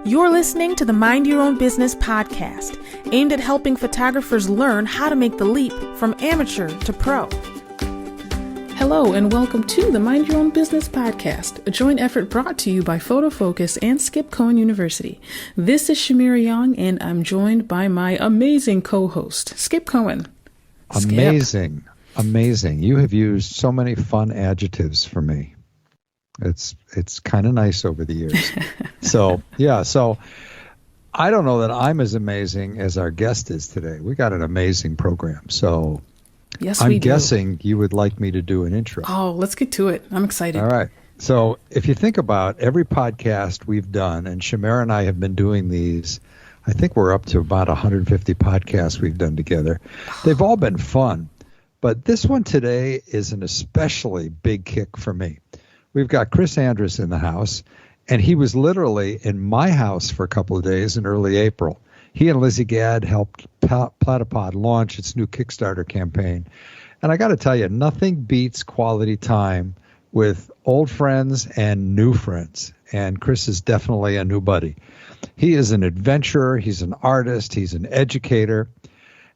You're listening to the Mind Your Own Business podcast, aimed at helping photographers learn how to make the leap from amateur to pro. Hello and welcome to the Mind Your Own Business podcast, a joint effort brought to you by Photo Focus and Cohen University. This is Shamira Young, and I'm joined by my amazing co-host, Skip Cohen. Amazing. You have used so many fun adjectives for me. It's kind of nice over the years. So I don't know that I'm as amazing as our guest is today. We got an amazing program. So yes, I'm guessing you would like me to do an intro. Oh, let's get to it. I'm excited. All right. So if you think about every podcast we've done, and Shamira and I have been doing these, I think we're up to about 150 podcasts we've done together. They've all been fun. But this one today is an especially big kick for me. We've got Kris Andrus in the house, and he was literally in my house for a couple of days in early April. He and Lizzy Gad helped Platypod launch its new Kickstarter campaign. And I got to tell you, nothing beats quality time with old friends and new friends. And Kris is definitely a new buddy. He is an adventurer. He's an artist. He's an educator.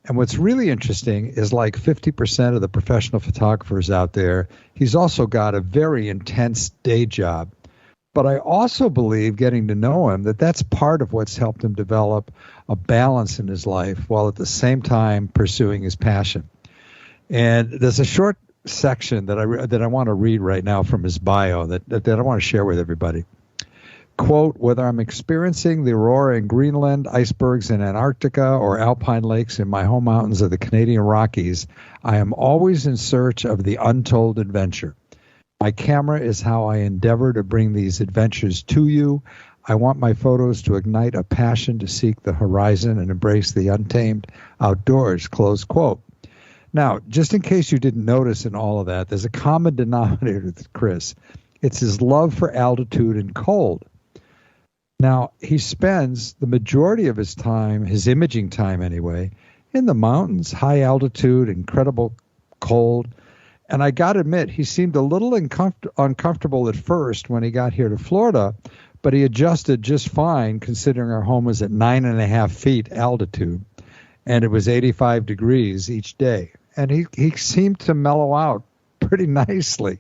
And what's really interesting is like 50% of the professional photographers out there, he's also got a very intense day job. But I also believe, getting to know him, that that's part of what's helped him develop a balance in his life while at the same time pursuing his passion. And there's a short section that I want to read right now from his bio that I want to share with everybody. Quote, whether I'm experiencing the aurora in Greenland, icebergs in Antarctica, or alpine lakes in my home mountains of the Canadian Rockies, I am always in search of the untold adventure. My camera is how I endeavor to bring these adventures to you. I want my photos to ignite a passion to seek the horizon and embrace the untamed outdoors, close quote. Now, just in case you didn't notice in all of that, there's a common denominator with Kris. It's his love for altitude and cold. Now, he spends the majority of his time, his imaging time anyway, in the mountains, high altitude, incredible cold. And I got to admit, he seemed a little uncomfortable at first when he got here to Florida, but he adjusted just fine considering our home was at 9.5 feet altitude, and it was 85 degrees each day. And he seemed to mellow out pretty nicely.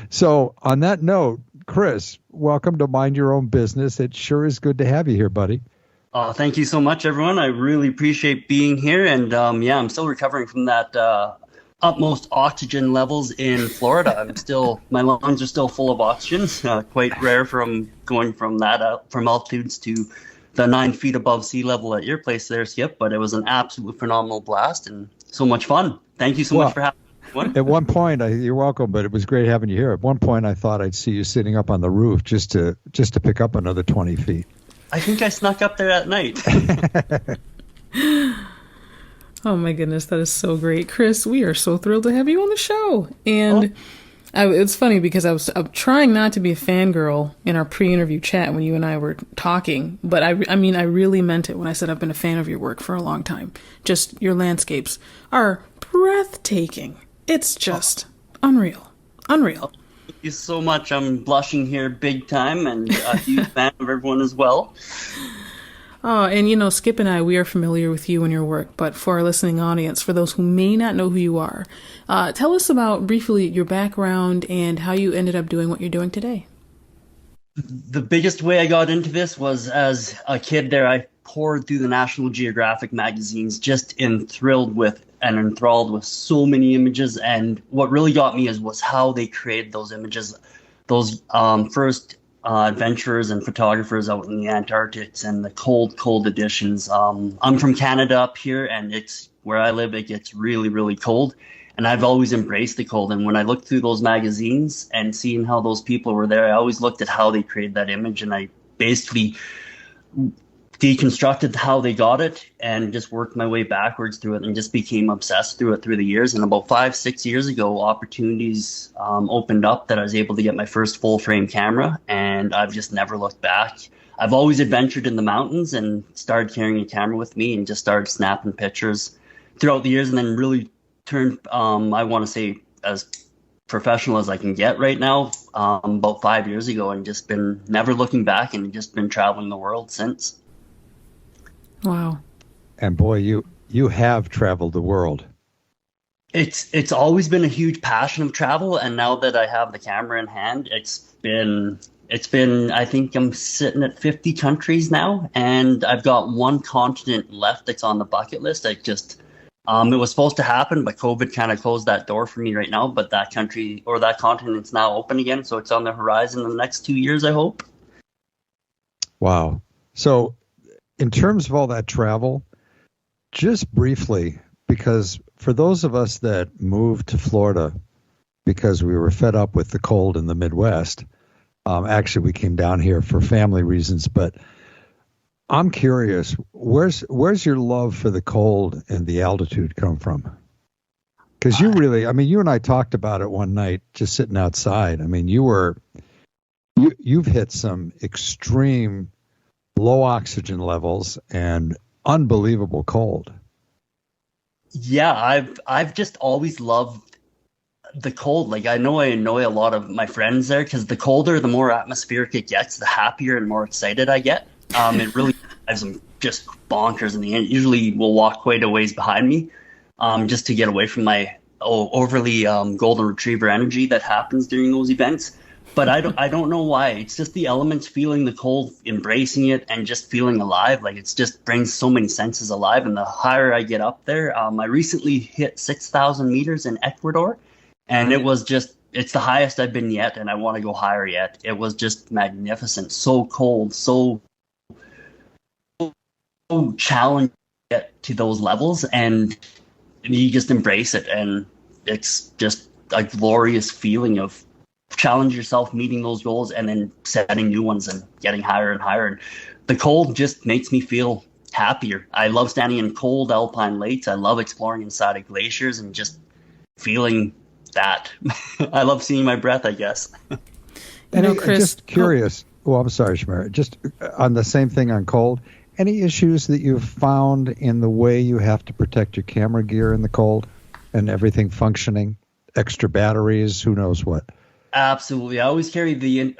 So on that note, Kris, welcome to Mind Your Own Business. It sure is good to have you here, buddy. Thank you so much, everyone. I really appreciate being here. And I'm still recovering from that utmost oxygen levels in Florida. My lungs are still full of oxygen. Quite rare from going from altitudes to the 9 feet above sea level at your place there, Skip. But it was an absolute phenomenal blast and so much fun. Thank you so much for having me. At one point, you're welcome, but it was great having you here. At one point, I thought I'd see you sitting up on the roof just to pick up another 20 feet. I think I snuck up there at night. Oh my goodness, that is so great. Kris, we are so thrilled to have you on the show. And it's funny because I'm trying not to be a fangirl in our pre-interview chat when you and I were talking, but I really meant it when I said I've been a fan of your work for a long time. Just your landscapes are breathtaking. It's just unreal. Thank you so much. I'm blushing here big time and a huge fan of everyone as well. Oh, and Skip and I, we are familiar with you and your work, but for our listening audience, for those who may not know who you are, tell us about briefly your background and how you ended up doing what you're doing today. The biggest way I got into this was as a kid there. I poured through the National Geographic magazines, just enthralled with so many images. And what really got me was how they created those images, those first adventurers and photographers out in the Antarctics and the cold editions. I'm from Canada up here, and it's where I live. It gets really, really cold. And I've always embraced the cold. And when I looked through those magazines and seeing how those people were there, I always looked at how they created that image. And I basically deconstructed how they got it and just worked my way backwards through it and just became obsessed through the years. And about 5-6 years ago, opportunities opened up that I was able to get my first full frame camera, and I've just never looked back. I've always adventured in the mountains and started carrying a camera with me and just started snapping pictures throughout the years, and then really turned, I want to say, as professional as I can get right now, about 5 years ago, and just been never looking back and just been traveling the world since. Wow. And boy, you have traveled the world. It's always been a huge passion of travel, and now that I have the camera in hand, it's been I think I'm sitting at 50 countries now, and I've got one continent left that's on the bucket list. It was supposed to happen, but COVID kind of closed that door for me right now, but that country or that continent's now open again, so it's on the horizon in the next 2 years, I hope. Wow. So in terms of all that travel, just briefly, because for those of us that moved to Florida because we were fed up with the cold in the Midwest, actually we came down here for family reasons, but I'm curious, where's your love for the cold and the altitude come from? Because you and I talked about it one night just sitting outside. I mean, you've hit some extreme low oxygen levels and unbelievable cold. Yeah, I've just always loved the cold. Like, I know I annoy a lot of my friends there because the colder, the more atmospheric it gets, the happier and more excited I get. It really drives them just bonkers in the end. Usually will walk quite a ways behind me, just to get away from my overly golden retriever energy that happens during those events. But I don't know why. It's just the elements, feeling the cold, embracing it, and just feeling alive. Like, it's just brings so many senses alive. And the higher I get up there, I recently hit 6,000 meters in Ecuador, and it's the highest I've been yet, and I want to go higher yet. It was just magnificent. So cold, so challenging to get to those levels, and you just embrace it. And it's just a glorious feeling of challenge yourself, meeting those goals, and then setting new ones and getting higher and higher. And the cold just makes me feel happier. I love standing in cold alpine lakes. I love exploring inside of glaciers and just feeling that. I love seeing my breath, I guess. Kris, just curious. I'm sorry, Shamara. Just on the same thing on cold, any issues that you've found in the way you have to protect your camera gear in the cold and everything functioning? Extra batteries, who knows what? Absolutely. I always carry the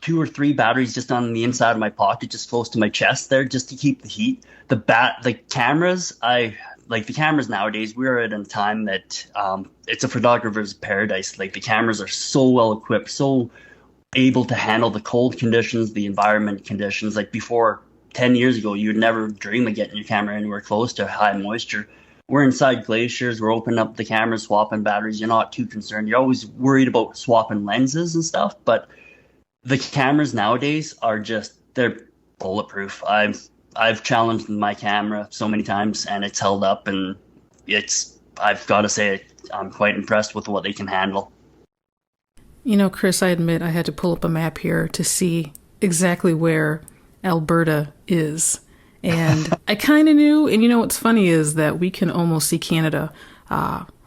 2 or 3 batteries just on the inside of my pocket, just close to my chest there, just to keep the heat. The cameras, the cameras nowadays, we're at a time that it's a photographer's paradise. Like, the cameras are so well equipped, so able to handle the cold conditions, the environment conditions. Like, before 10 years ago, you'd never dream of getting your camera anywhere close to high moisture. We're inside glaciers. We're opening up the cameras, swapping batteries. You're not too concerned. You're always worried about swapping lenses and stuff. But the cameras nowadays they're bulletproof. I've challenged my camera so many times, and it's held up. And I've got to say, I'm quite impressed with what they can handle. Kris, I admit I had to pull up a map here to see exactly where Alberta is. And I kind of knew, and what's funny is that we can almost see Canada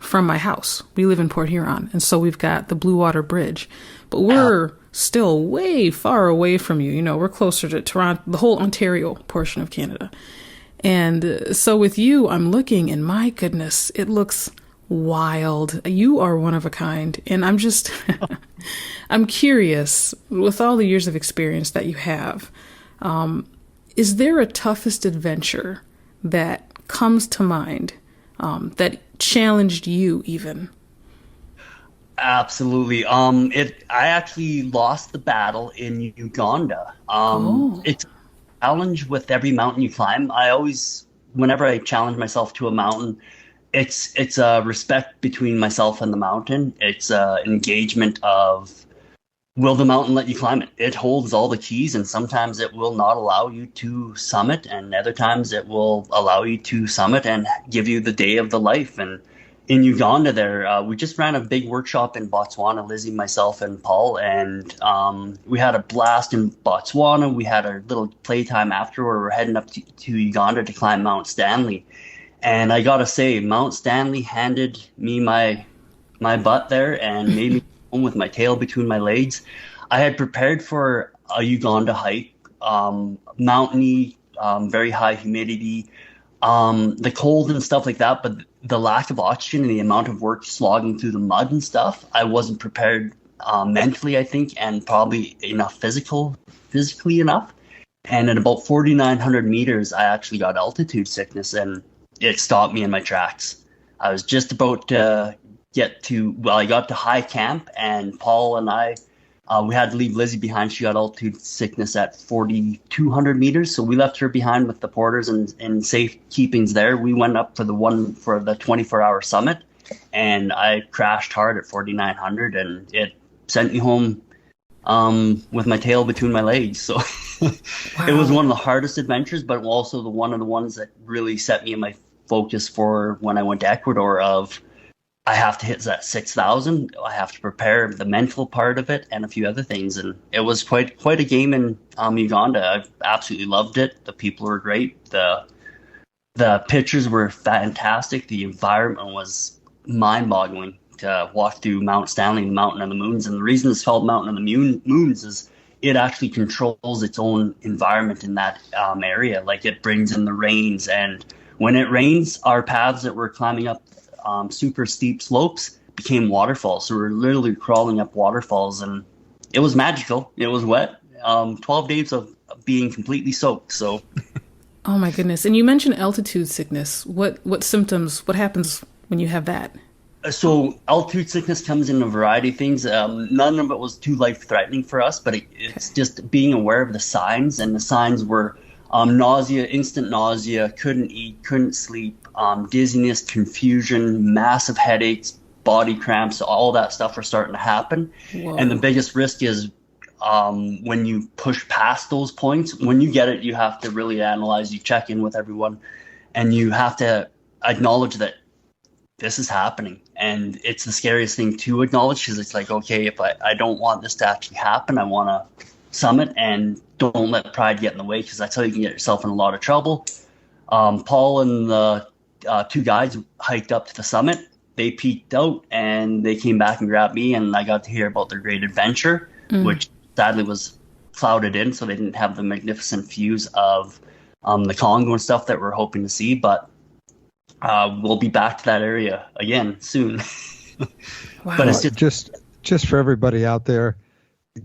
from my house. We live in Port Huron, and so we've got the Blue Water Bridge. But we're still way far away from you. We're closer to Toronto, the whole Ontario portion of Canada. And so with you, I'm looking, and my goodness, it looks wild. You are one of a kind. And I'm just, I'm curious, with all the years of experience that you have, is there a toughest adventure that comes to mind that challenged you even? Absolutely. I actually lost the battle in Uganda. It's a challenge with every mountain you climb. Whenever I challenge myself to a mountain, it's a respect between myself and the mountain. It's an engagement of, will the mountain let you climb it? It holds all the keys, and sometimes it will not allow you to summit, and other times it will allow you to summit and give you the day of the life. And in Uganda there, we just ran a big workshop in Botswana, Lizzy, myself, and Paul, and we had a blast in Botswana. We had a little playtime afterward. We're heading up to Uganda to climb Mount Stanley. And I gotta say, Mount Stanley handed me my butt there and made me home with my tail between my legs. I had prepared for a Uganda hike, mountainy, very high humidity, the cold and stuff like that, but the lack of oxygen and the amount of work slogging through the mud and stuff, I wasn't prepared mentally, I think, and probably physically enough. And at about 4,900 meters, I actually got altitude sickness, and it stopped me in my tracks. I was just about to I got to high camp, and Paul and I, we had to leave Lizzy behind. She got altitude sickness at 4,200 meters, so we left her behind with the porters and in safe keepings there. We went up for the 24-hour summit, and I crashed hard at 4,900, and it sent me home with my tail between my legs. So It was one of the hardest adventures, but also one of the ones that really set me in my focus for when I went to Ecuador of I have to hit that 6,000. I have to prepare the mental part of it and a few other things. And it was quite a game in Uganda. I absolutely loved it. The people were great. The pictures were fantastic. The environment was mind-boggling to walk through Mount Stanley, the Mountain of the Moons. And the reason it's called Mountain of the Moons is it actually controls its own environment in that area. Like it brings in the rains, and when it rains, our paths that we're climbing up super steep slopes became waterfalls. So we're literally crawling up waterfalls, and it was magical. It was wet. 12 days of being completely soaked. So. Oh my goodness! And you mentioned altitude sickness. What symptoms? What happens when you have that? So altitude sickness comes in a variety of things. None of it was too life-threatening for us, but it's just being aware of the signs. And the signs were nausea, instant nausea, couldn't eat, couldn't sleep, dizziness, confusion, massive headaches, body cramps. All that stuff were starting to happen. Whoa. And the biggest risk is when you push past those points. When you get it, you have to really analyze. You check in with everyone, and you have to acknowledge that this is happening. And it's the scariest thing to acknowledge, because it's like, okay, if I don't want this to actually happen, I want to summit, and don't let pride get in the way, because that's how you can get yourself in a lot of trouble. Paul and the two guides hiked up to the summit. They peeked out and they came back and grabbed me, and I got to hear about their great adventure, which sadly was clouded in, so they didn't have the magnificent views of the Congo and stuff that we're hoping to see. But we'll be back to that area again soon. Wow. But it's just for everybody out there,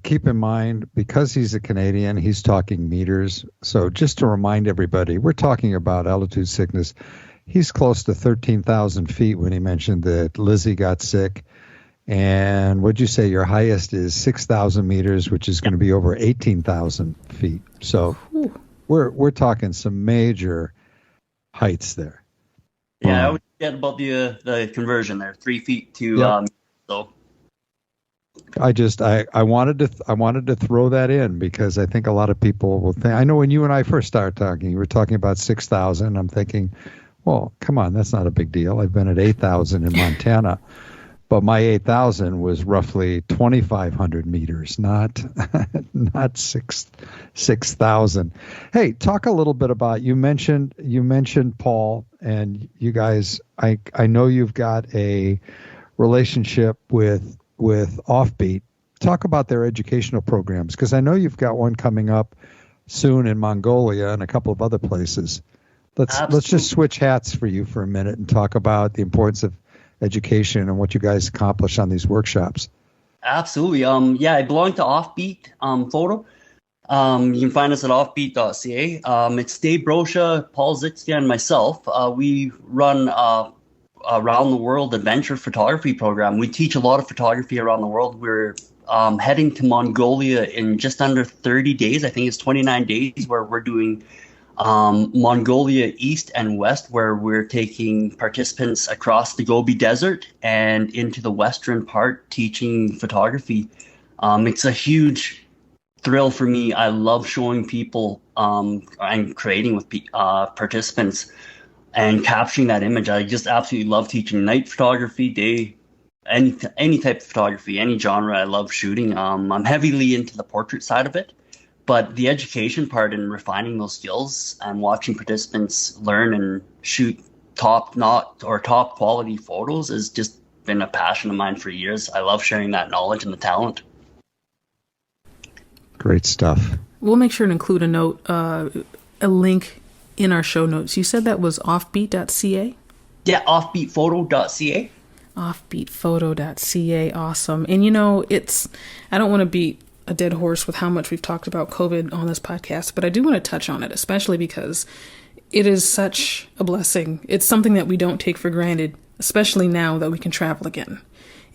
keep in mind, because he's a Canadian, he's talking meters. So just to remind everybody, we're talking about altitude sickness. He's close to 13,000 feet when he mentioned that Lizzy got sick. And what'd you say? Your highest is 6,000 meters, which is going to be over 18,000 feet. So we're talking some major heights there. Yeah, I would get about the conversion there, 3 feet to so. I wanted to throw that in, because I think a lot of people will think. I know when you and I first started talking, you were talking about 6,000. I'm thinking, well, come on, that's not a big deal. I've been at 8,000 in Montana, but my 8,000 was roughly 2,500 meters, not 6,000. Hey, talk a little bit about, you mentioned Paul, and you guys. I know you've got a relationship with Offbeat. Talk about their educational programs, because I know you've got one coming up soon in Mongolia and a couple of other places. Let's just switch hats for you for a minute and talk about the importance of education and what you guys accomplish on these workshops. Absolutely. I belong to Offbeat Photo. You can find us at offbeat.ca. It's Dave Brosha, Paul Zixka, and myself. We run around the world adventure photography program. We teach a lot of photography around the world. We're heading to Mongolia in just under 30 days. I think it's 29 days, where we're doing Mongolia East and West, where we're taking participants across the Gobi Desert and into the western part teaching photography. It's a huge thrill for me. I love showing people and creating with participants and capturing that image. I just absolutely love teaching night photography, day, any type of photography, any genre. I love shooting. I'm heavily into the portrait side of it. But the education part and refining those skills and watching participants learn and shoot top quality photos has just been a passion of mine for years. I love sharing that knowledge and the talent. Great stuff. We'll make sure to include a note, a link in our show notes. You said that was offbeat.ca? Yeah, offbeatphoto.ca. Offbeatphoto.ca. Awesome. And I don't want to beat a dead horse with how much we've talked about COVID on this podcast, but I do want to touch on it, especially because it is such a blessing. It's something that we don't take for granted, especially now that we can travel again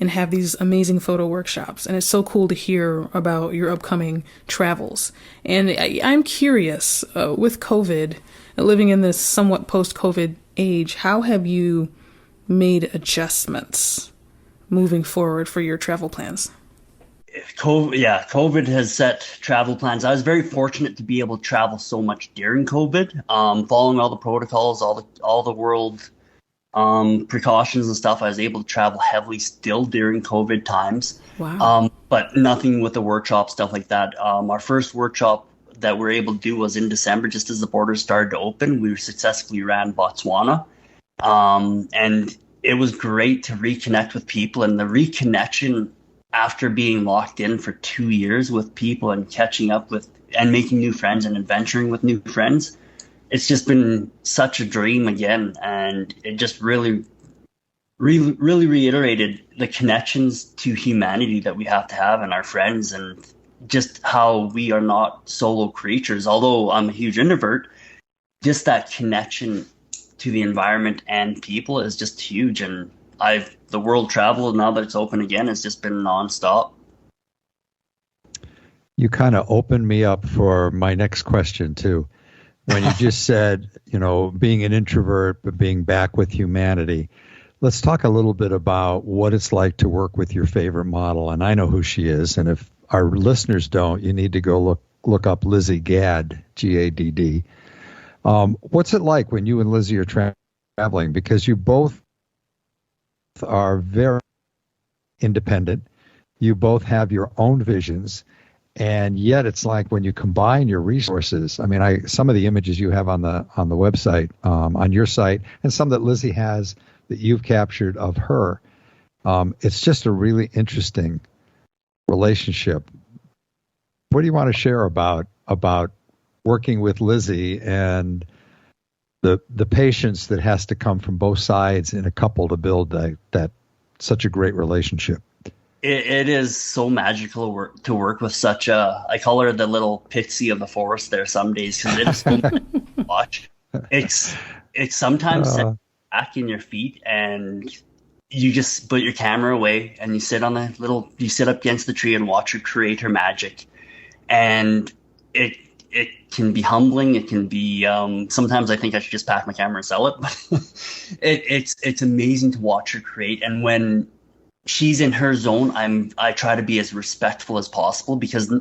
and have these amazing photo workshops. And it's so cool to hear about your upcoming travels. And I'm curious, with COVID, living in this somewhat post-COVID age, how have you made adjustments moving forward for your travel plans? COVID has set travel plans. I was very fortunate to be able to travel so much during COVID, following all the protocols, all the world precautions and stuff. I was able to travel heavily still during COVID times. Wow. But nothing with the workshop, stuff like that. Our first workshop that we were able to do was in December, just as the borders started to open. We successfully ran Botswana. And it was great to reconnect with people, and the reconnection after being locked in for 2 years with people and catching up with and making new friends and adventuring with new friends. It's just been such a dream again. And it just really reiterated the connections to humanity that we have to have and our friends, and just how we are not solo creatures. Although I'm a huge introvert, just that connection to the environment and people is just huge. And the world travel, now that it's open again, has just been nonstop. You kind of opened me up for my next question too. When you just said, being an introvert, but being back with humanity. Let's talk a little bit about what it's like to work with your favorite model. And I know who she is. And if our listeners don't, you need to go look up Lizzy Gad, Gadd. What's it like when you and Lizzy are traveling? Because you both are very independent. You both have your own visions. And yet it's like when you combine your resources, some of the images you have on the website, on your site, and some that Lizzy has that you've captured of her, it's just a really interesting relationship. What do you want to share about working with Lizzy and the patience that has to come from both sides in a couple to build that such a great relationship? It is so magical to work with such I call her the little pixie of the forest there some days, because it is so much to watch. It's sometimes set back in your feet and you just put your camera away and you sit up against the tree and watch her create her magic. And it can be humbling. It can be sometimes I think I should just pack my camera and sell it. But it's amazing to watch her create. And when she's in her zone, I try to be as respectful as possible, because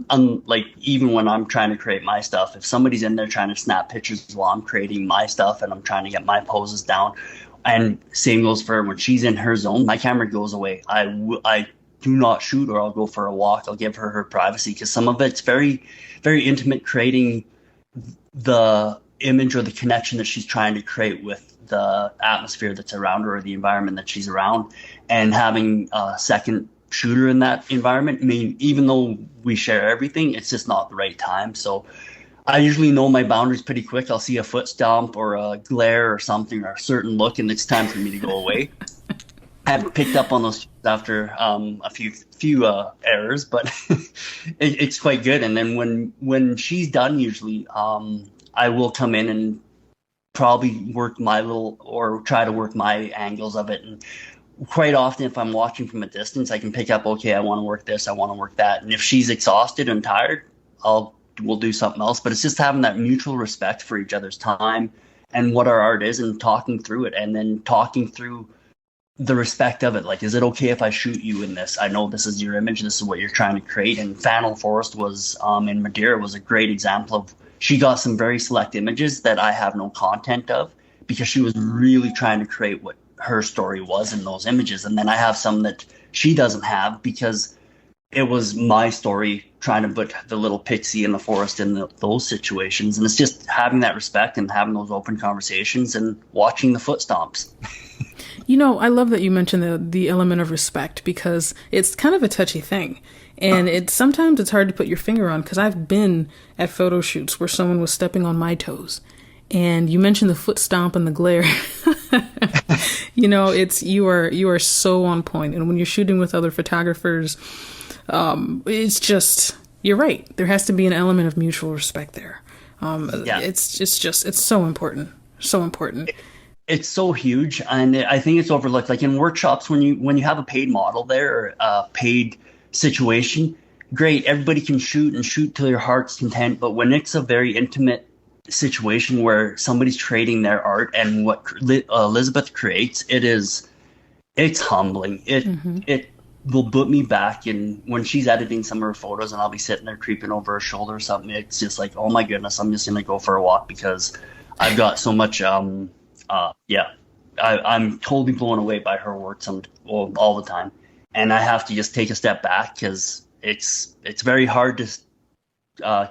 even when I'm trying to create my stuff, if somebody's in there trying to snap pictures while I'm creating my stuff and I'm trying to get my poses down, and same goes for her, when she's in her zone, my camera goes away. I do not shoot, or I'll go for a walk. I'll give her privacy, because some of it's very, very intimate, creating the image or the connection that she's trying to create with the atmosphere that's around her or the environment that she's around. And having a second shooter in that environment, even though we share everything, it's just not the right time. So I usually know my boundaries pretty quick. I'll see a foot stomp or a glare or something, or a certain look, and it's time for me to go away. I haven't picked up on those after a few errors, but it's quite good. And then when she's done, usually I will come in and probably try to work my angles of it. And quite often, if I'm watching from a distance, I can pick up, okay, I want to work this, I want to work that. And if she's exhausted and tired, we'll do something else. But it's just having that mutual respect for each other's time and what our art is, and talking through it, and then talking through the respect of it. Like, is it okay if I shoot you in this? I know this is your image, this is what you're trying to create. And Fennel Forest was in Madeira was a great example of, she got some very select images that I have no content of, because she was really trying to create what her story was in those images. And then I have some that she doesn't have, because it was my story trying to put the little pixie in the forest in those situations. And it's just having that respect and having those open conversations and watching the foot stomps. I love that you mentioned the element of respect, because it's kind of a touchy thing. And sometimes it's hard to put your finger on, because I've been at photo shoots where someone was stepping on my toes. And you mentioned the foot stomp and the glare. You know, you are so on point. And when you're shooting with other photographers, it's just, you're right. There has to be an element of mutual respect there. It's so important. So important. It's so huge, and I think it's overlooked. Like in workshops, when you have a paid model there, or a paid situation, great, everybody can shoot till your heart's content. But when it's a very intimate situation where somebody's trading their art and what Elizabeth creates, it's humbling. It will put me back, and when she's editing some of her photos and I'll be sitting there creeping over her shoulder or something, it's just like, oh my goodness, I'm just gonna go for a walk because I've got so much I'm totally blown away by her work all the time, and I have to just take a step back because it's very hard to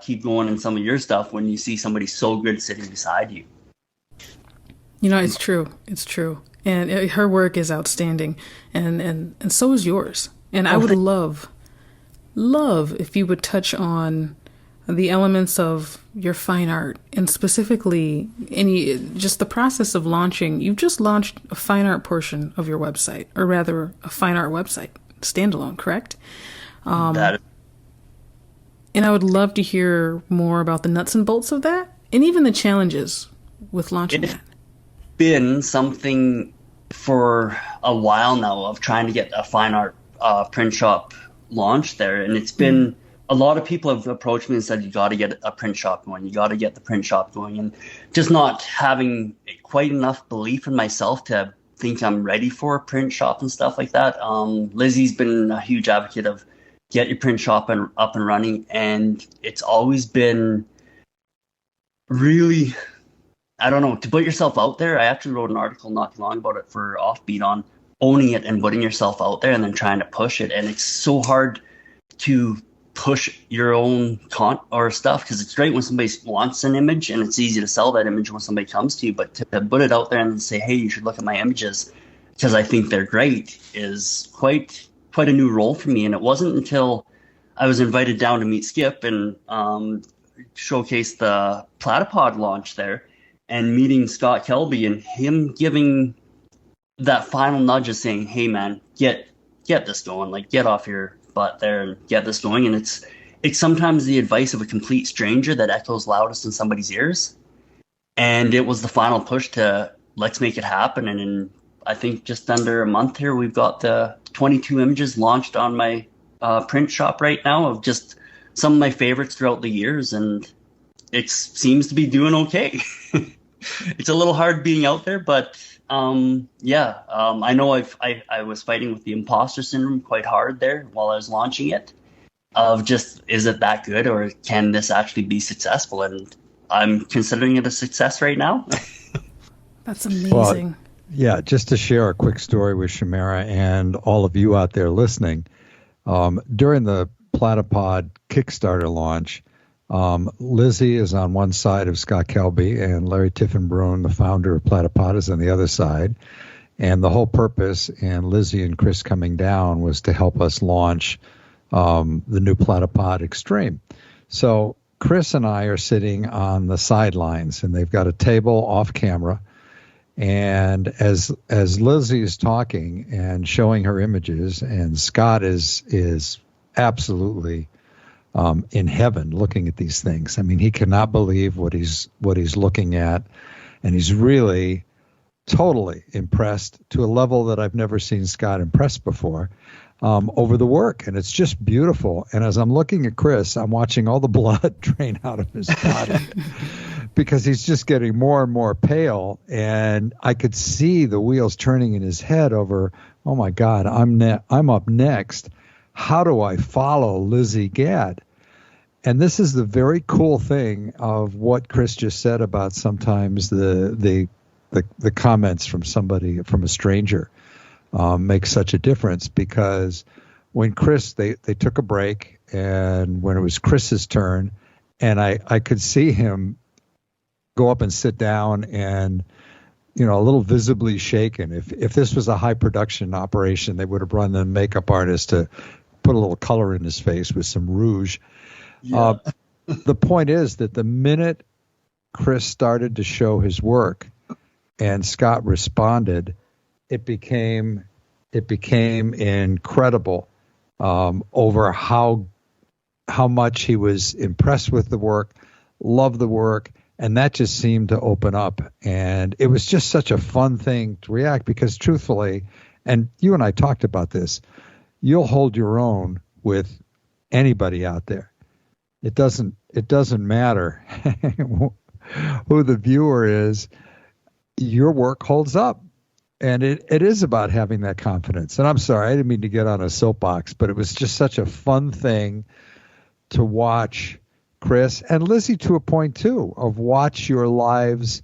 keep going in some of your stuff when you see somebody so good sitting beside you. You know, it's true, and her work is outstanding, and so is yours. And I would love if you would touch on the elements of your fine art, and specifically just the process of launching. You've just launched a fine art portion of your website, or rather a fine art website, standalone, correct? And I would love to hear more about the nuts and bolts of that, and even the challenges with launching that. It's been something for a while now of trying to get a fine art print shop launched there, and it's been a lot of people have approached me and said, you got to get a print shop going. You got to get the print shop going. And just not having quite enough belief in myself to think I'm ready for a print shop and stuff like that. Lizzy's been a huge advocate of get your print shop up and running. And it's always been really, I don't know, to put yourself out there. I actually wrote an article not too long about it for Offbeat on owning it and putting yourself out there and then trying to push it. And it's so hard to push your own or stuff, because it's great when somebody wants an image and it's easy to sell that image when somebody comes to you, but to put it out there and say, hey, you should look at my images because I think they're great, is quite a new role for me. And it wasn't until I was invited down to meet Skip and showcase the Platypod launch there, and meeting Scott Kelby and him giving that final nudge of saying, hey man, get this going, like get off your butt there and get this going. And it's sometimes the advice of a complete stranger that echoes loudest in somebody's ears. And it was the final push to let's make it happen. And in, I think, just under a month here, we've got the 22 images launched on my print shop right now of just some of my favorites throughout the years. And it seems to be doing okay. It's a little hard being out there, but I know I was fighting with the Imposter Syndrome quite hard there while I was launching it, of just, is it that good, or can this actually be successful? And I'm considering it a success right now. That's amazing. Well, yeah, just to share a quick story with Shamara and all of you out there listening, during the Platypod Kickstarter launch, Lizzy is on one side of Scott Kelby, and Larry Tiffenbrun, the founder of Platypod, is on the other side. And the whole purpose, and Lizzy and Kris coming down, was to help us launch the new Platypod Extreme. So Kris and I are sitting on the sidelines, and they've got a table off camera. And as Lizzy is talking and showing her images, and Scott is absolutely in heaven looking at these things. I mean, he cannot believe what he's looking at, and he's really totally impressed to a level that I've never seen Scott impressed before over the work, and it's just beautiful. And as I'm looking at Kris, I'm watching all the blood drain out of his body because he's just getting more and more pale, and I could see the wheels turning in his head over, oh my God, I'm up next. How do I follow Lizzy Gad? And this is the very cool thing of what Kris just said about sometimes the comments from somebody, from a stranger, make such a difference, because when Kris, they took a break, and when it was Kris's turn, and I could see him go up and sit down and, a little visibly shaken. If this was a high production operation, they would have run the makeup artist to put a little color in his face with some rouge. Yeah. The point is that the minute Kris started to show his work and Scott responded, it became incredible over how much he was impressed with the work, loved the work, and that just seemed to open up. And it was just such a fun thing to react because truthfully, and you and I talked about this, you'll hold your own with anybody out there. It doesn't matter who the viewer is. Your work holds up. And it is about having that confidence. And I'm sorry, I didn't mean to get on a soapbox, but it was just such a fun thing to watch Kris and Lizzy to a point too, of watch your lives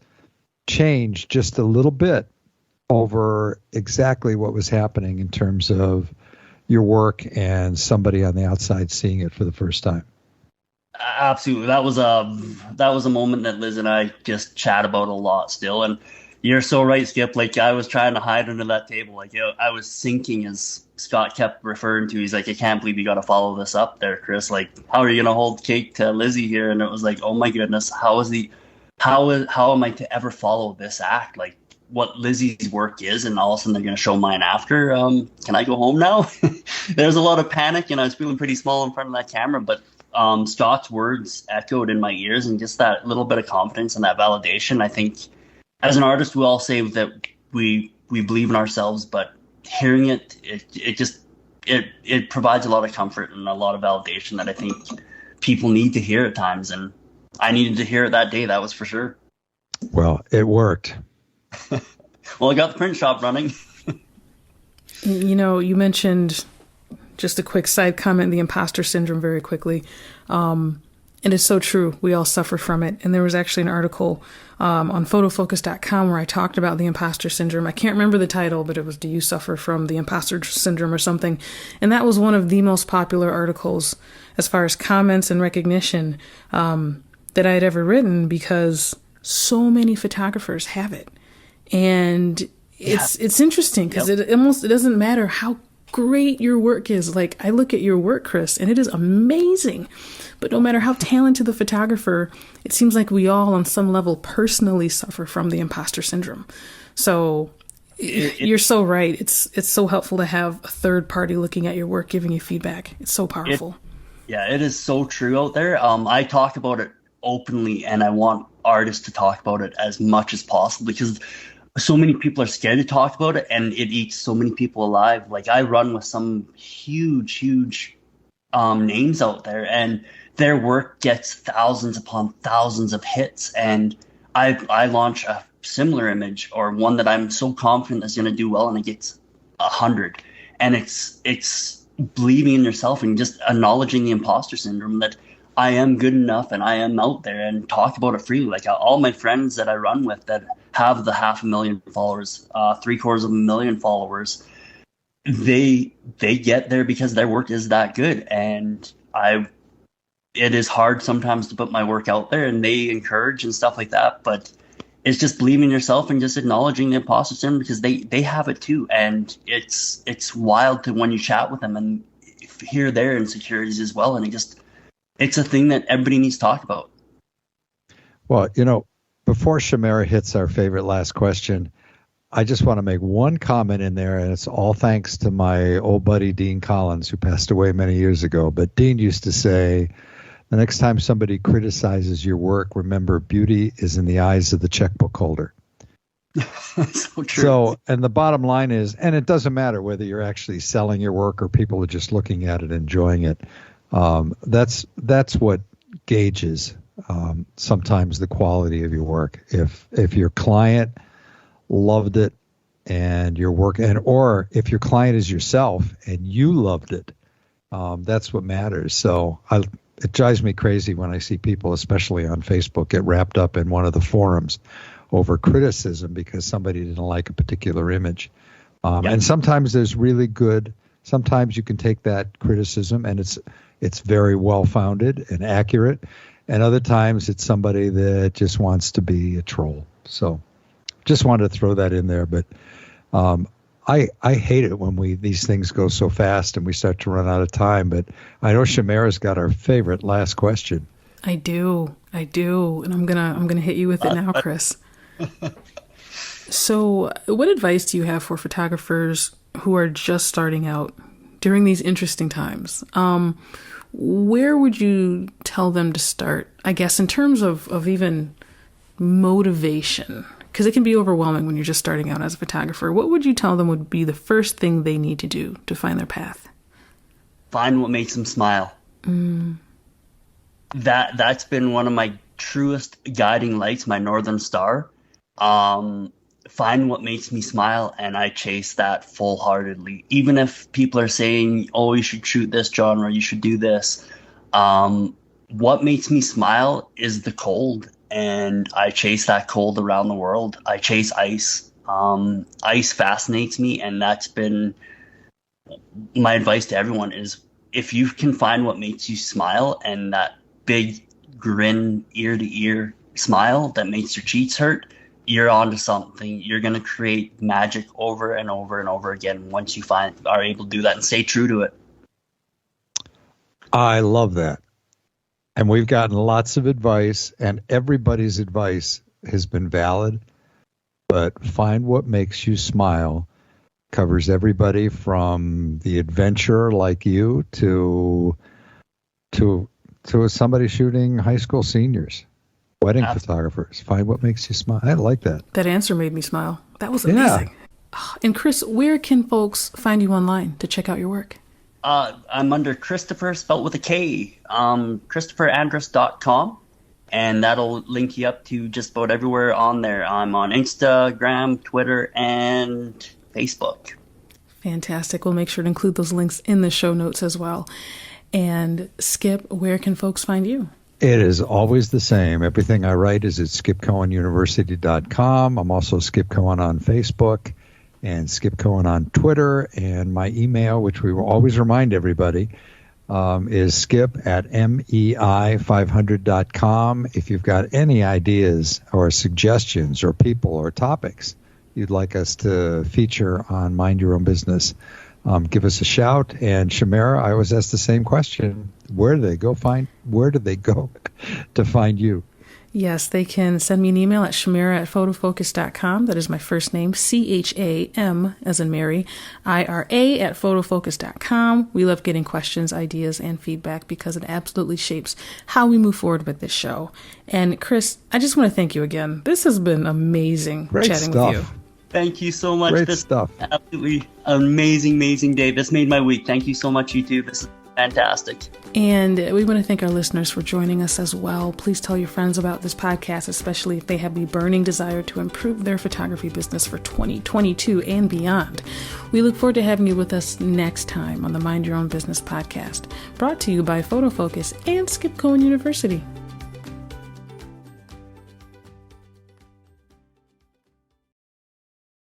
change just a little bit over exactly what was happening in terms of your work and somebody on the outside seeing it for the first time. Absolutely. That was a moment that Liz and I just chat about a lot still. And you're so right, Skip. Like, I was trying to hide under that table. Like, I was sinking, as Scott kept referring to. He's like, I can't believe you got to follow this up there, Kris. Like, how are you going to hold cake to Lizzy here? And it was like, oh my goodness, how am I to ever follow this act? Like, what Lizzy's work is, and all of a sudden they're going to show mine after. Can I go home now? There's a lot of panic, and I was feeling pretty small in front of that camera, but Scott's words echoed in my ears, and just that little bit of confidence and that validation. I think as an artist, we all say that we believe in ourselves, but hearing it provides a lot of comfort and a lot of validation that I think people need to hear at times. And I needed to hear it that day. That was for sure. Well, it worked. Well, I got the print shop running. You know, you mentioned, just a quick side comment, the imposter syndrome very quickly. And it's so true. We all suffer from it. And there was actually an article on photofocus.com where I talked about the imposter syndrome. I can't remember the title, but it was, do you suffer from the imposter syndrome or something? And that was one of the most popular articles as far as comments and recognition that I had ever written, because so many photographers have it. And it's interesting because it doesn't matter how great your work is. Like, I look at your work, Kris, and it is amazing. But no matter how talented the photographer, it seems like we all on some level personally suffer from the imposter syndrome. So you're so right. It's so helpful to have a third party looking at your work, giving you feedback. It's so powerful. It is so true out there. I talk about it openly, and I want artists to talk about it as much as possible, because so many people are scared to talk about it, and it eats so many people alive. Like, I run with some huge names out there, and their work gets thousands upon thousands of hits. And I launch a similar image, or one that I'm so confident is going to do well, and it gets 100. And it's believing in yourself and just acknowledging the imposter syndrome, that I am good enough and I am out there, and talk about it freely. Like, all my friends that I run with that have the 500,000 followers, 750,000 followers, they get there because their work is that good. And it is hard sometimes to put my work out there, and they encourage and stuff like that. But it's just believing in yourself and just acknowledging the imposter syndrome, because they have it too. And it's wild to, when you chat with them and hear their insecurities as well. And it's a thing that everybody needs to talk about. Well, you know, before Shamara hits our favorite last question, I just want to make one comment in there, and it's all thanks to my old buddy Dean Collins, who passed away many years ago. But Dean used to say, the next time somebody criticizes your work, remember, beauty is in the eyes of the checkbook holder. So true. So, and the bottom line is, and it doesn't matter whether you're actually selling your work or people are just looking at it, enjoying it. That's what gauges sometimes the quality of your work. If your client loved it and your work, or if your client is yourself and you loved it, that's what matters. So it drives me crazy when I see people, especially on Facebook, get wrapped up in one of the forums over criticism because somebody didn't like a particular image. And sometimes there's really good. Sometimes you can take that criticism and it's very well founded and accurate, and other times it's somebody that just wants to be a troll. So just wanted to throw that in there. But I hate it when these things go so fast and we start to run out of time. But I know Shamara's got our favorite last question. I do. I do, and I'm gonna hit you with it now, Kris. So, what advice do you have for photographers who are just starting out during these interesting times? Where would you tell them to start? I guess in terms of even motivation, because it can be overwhelming when you're just starting out as a photographer. What would you tell them would be the first thing they need to do to find their path? Find what makes them smile. That's been one of my truest guiding lights, my northern star. Find what makes me smile, and I chase that full-heartedly. Even if people are saying, oh, you should shoot this genre, you should do this. What makes me smile is the cold, and I chase that cold around the world. I chase ice. Ice fascinates me, and that's been my advice to everyone is if you can find what makes you smile and that big grin, ear-to-ear smile that makes your cheeks hurt, you're onto something. You're going to create magic over and over and over again once you are able to do that and stay true to it. I love that. And we've gotten lots of advice, and everybody's advice has been valid. But find what makes you smile covers everybody from the adventurer like you to somebody shooting high school seniors. Wedding photographers. Find what makes you smile. I like that. That answer made me smile. That was amazing. Yeah. And Kris, where can folks find you online to check out your work? I'm under Kristopher, spelled with a K, KristopherAndrus.com, and that'll link you up to just about everywhere on there. I'm on Instagram, Twitter, and Facebook. Fantastic. We'll make sure to include those links in the show notes as well. And Skip, where can folks find you? It is always the same. Everything I write is at skipcohenuniversity.com. I'm also Skip Cohen on Facebook and Skip Cohen on Twitter. And my email, which we will always remind everybody, is skip@mei500.com. If you've got any ideas or suggestions or people or topics you'd like us to feature on Mind Your Own Business, give us a shout. And Shamara, I always ask the same question. Where do they go to find you? Yes, they can send me an email at shamara@photofocus.com. That is my first name, CHAM, as in Mary, IRA@photofocus.com. We love getting questions, ideas, and feedback because it absolutely shapes how we move forward with this show. And Kris, I just want to thank you again. This has been amazing chatting with you. Thank you so much. Great stuff. Absolutely amazing day. This made my week. Thank you so much, you two. This is fantastic. And we want to thank our listeners for joining us as well. Please tell your friends about this podcast, especially if they have the burning desire to improve their photography business for 2022 and beyond. We look forward to having you with us next time on the Mind Your Own Business podcast, brought to you by Photo Focus and Skip Cohen University.